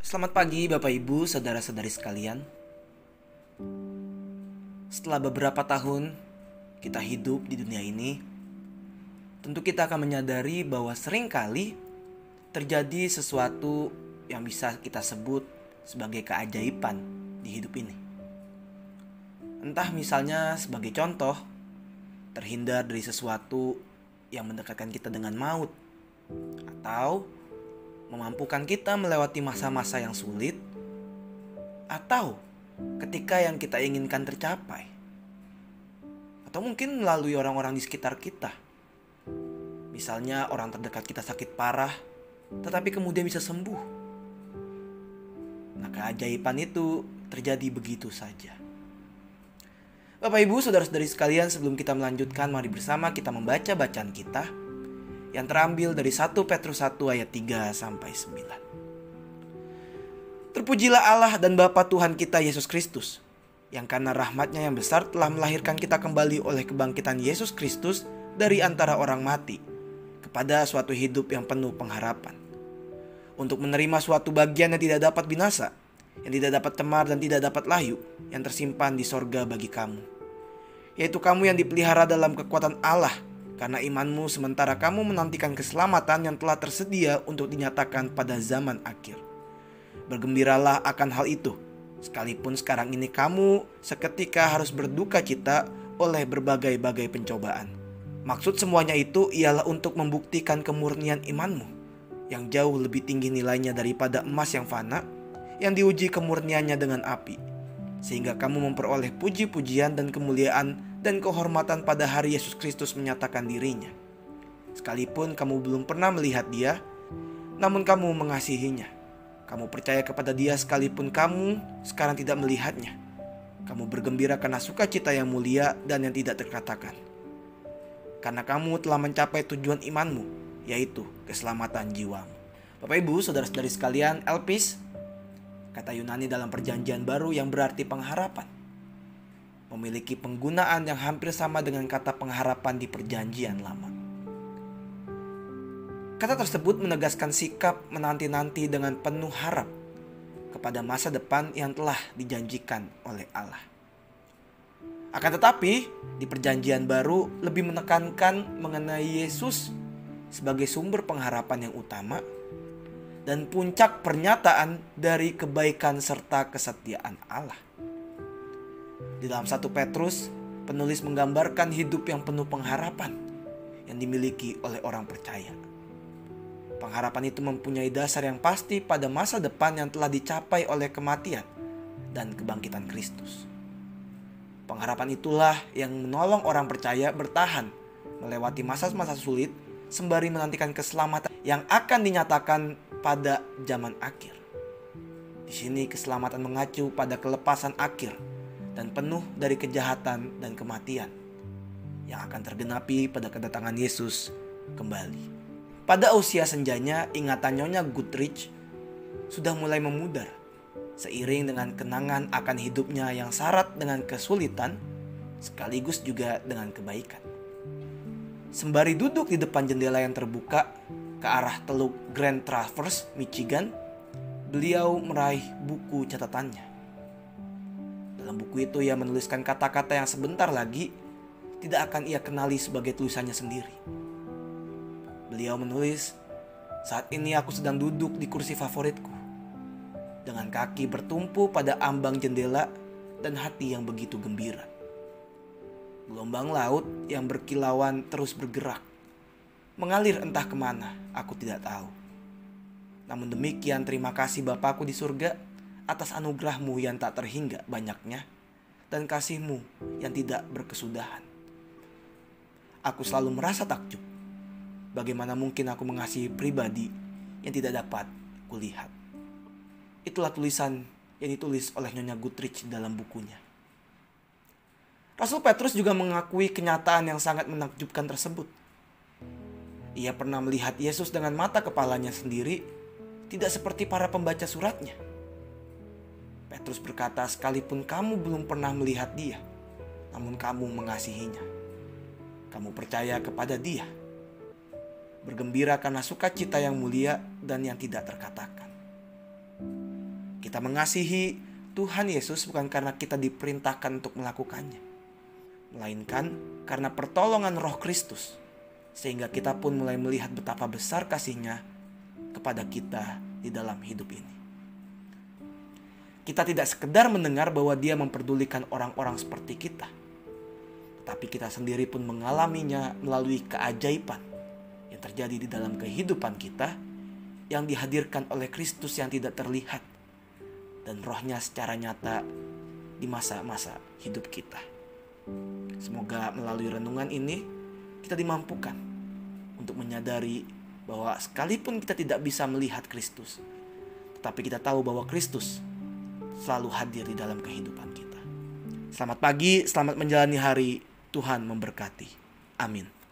Selamat pagi Bapak Ibu, saudara-saudari sekalian. Setelah beberapa tahun kita hidup di dunia ini, tentu kita akan menyadari bahwa seringkali terjadi sesuatu yang bisa kita sebut sebagai keajaiban di hidup ini. Entah misalnya sebagai contoh, terhindar dari sesuatu yang mendekatkan kita dengan maut, atau memampukan kita melewati masa-masa yang sulit, atau ketika yang kita inginkan tercapai, atau mungkin melalui orang-orang di sekitar kita. Misalnya orang terdekat kita sakit parah, tetapi kemudian bisa sembuh. Nah, keajaiban itu terjadi begitu saja. Bapak Ibu, saudara-saudari sekalian, sebelum kita melanjutkan, mari bersama kita membaca bacaan kita yang terambil dari 1 Petrus 1 ayat 3 sampai 9. Terpujilah Allah dan Bapa Tuhan kita Yesus Kristus, yang karena rahmat-Nya yang besar telah melahirkan kita kembali oleh kebangkitan Yesus Kristus dari antara orang mati, kepada suatu hidup yang penuh pengharapan, untuk menerima suatu bagian yang tidak dapat binasa, yang tidak dapat temar dan tidak dapat layu, yang tersimpan di sorga bagi kamu, yaitu kamu yang dipelihara dalam kekuatan Allah karena imanmu, sementara kamu menantikan keselamatan yang telah tersedia untuk dinyatakan pada zaman akhir. Bergembiralah akan hal itu, sekalipun sekarang ini kamu seketika harus berduka cita oleh berbagai-bagai pencobaan. Maksud semuanya itu ialah untuk membuktikan kemurnian imanmu, yang jauh lebih tinggi nilainya daripada emas yang fana, yang diuji kemurniannya dengan api, sehingga kamu memperoleh puji-pujian dan kemuliaan dan kehormatan pada hari Yesus Kristus menyatakan dirinya. Sekalipun kamu belum pernah melihat Dia, namun kamu mengasihinya. Kamu percaya kepada Dia sekalipun kamu sekarang tidak melihatnya. Kamu bergembira karena sukacita yang mulia dan yang tidak terkatakan, karena kamu telah mencapai tujuan imanmu, yaitu keselamatan jiwamu. Bapak Ibu, saudara-saudari sekalian, elpis, kata Yunani dalam Perjanjian Baru yang berarti pengharapan, memiliki penggunaan yang hampir sama dengan kata pengharapan di Perjanjian Lama. Kata tersebut menegaskan sikap menanti-nanti dengan penuh harap kepada masa depan yang telah dijanjikan oleh Allah. Akan tetapi, di Perjanjian Baru lebih menekankan mengenai Yesus sebagai sumber pengharapan yang utama dan puncak pernyataan dari kebaikan serta kesetiaan Allah. Di dalam 1 Petrus, penulis menggambarkan hidup yang penuh pengharapan yang dimiliki oleh orang percaya. Pengharapan itu mempunyai dasar yang pasti pada masa depan yang telah dicapai oleh kematian dan kebangkitan Kristus. Pengharapan itulah yang menolong orang percaya bertahan melewati masa-masa sulit sembari menantikan keselamatan yang akan dinyatakan pada zaman akhir. Di sini keselamatan mengacu pada kelepasan akhir dan penuh dari kejahatan dan kematian yang akan tergenapi pada kedatangan Yesus kembali. Pada usia senjanya, ingatan Nyonya Goodrich sudah mulai memudar seiring dengan kenangan akan hidupnya yang syarat dengan kesulitan sekaligus juga dengan kebaikan. Sembari duduk di depan jendela yang terbuka ke arah Teluk Grand Traverse, Michigan, beliau meraih buku catatannya. Dalam buku itu ia menuliskan kata-kata yang sebentar lagi tidak akan ia kenali sebagai tulisannya sendiri. Beliau menulis, "Saat ini aku sedang duduk di kursi favoritku, dengan kaki bertumpu pada ambang jendela dan hati yang begitu gembira. Gelombang laut yang berkilauan terus bergerak, mengalir entah kemana, aku tidak tahu. Namun demikian terima kasih Bapakku di surga atas anugerahmu yang tak terhingga banyaknya dan kasihmu yang tidak berkesudahan. Aku selalu merasa takjub. Bagaimana mungkin aku mengasihi pribadi yang tidak dapat kulihat." Itulah tulisan yang ditulis oleh Nyonya Goodrich dalam bukunya. Rasul Petrus juga mengakui kenyataan yang sangat menakjubkan tersebut. Ia pernah melihat Yesus dengan mata kepalanya sendiri, tidak seperti para pembaca suratnya. Petrus berkata, "Sekalipun kamu belum pernah melihat Dia, namun kamu mengasihinya. Kamu percaya kepada Dia. Bergembira karena sukacita yang mulia dan yang tidak terkatakan." Kita mengasihi Tuhan Yesus bukan karena kita diperintahkan untuk melakukannya, melainkan karena pertolongan Roh Kristus, sehingga kita pun mulai melihat betapa besar kasih-Nya kepada kita di dalam hidup ini. Kita tidak sekedar mendengar bahwa Dia memperdulikan orang-orang seperti kita, tetapi kita sendiri pun mengalaminya melalui keajaiban yang terjadi di dalam kehidupan kita, yang dihadirkan oleh Kristus yang tidak terlihat dan Roh-Nya secara nyata di masa-masa hidup kita. Semoga melalui renungan ini kita dimampukan untuk menyadari bahwa sekalipun kita tidak bisa melihat Kristus, tetapi kita tahu bahwa Kristus selalu hadir di dalam kehidupan kita. Selamat pagi, selamat menjalani hari. Tuhan memberkati. Amin.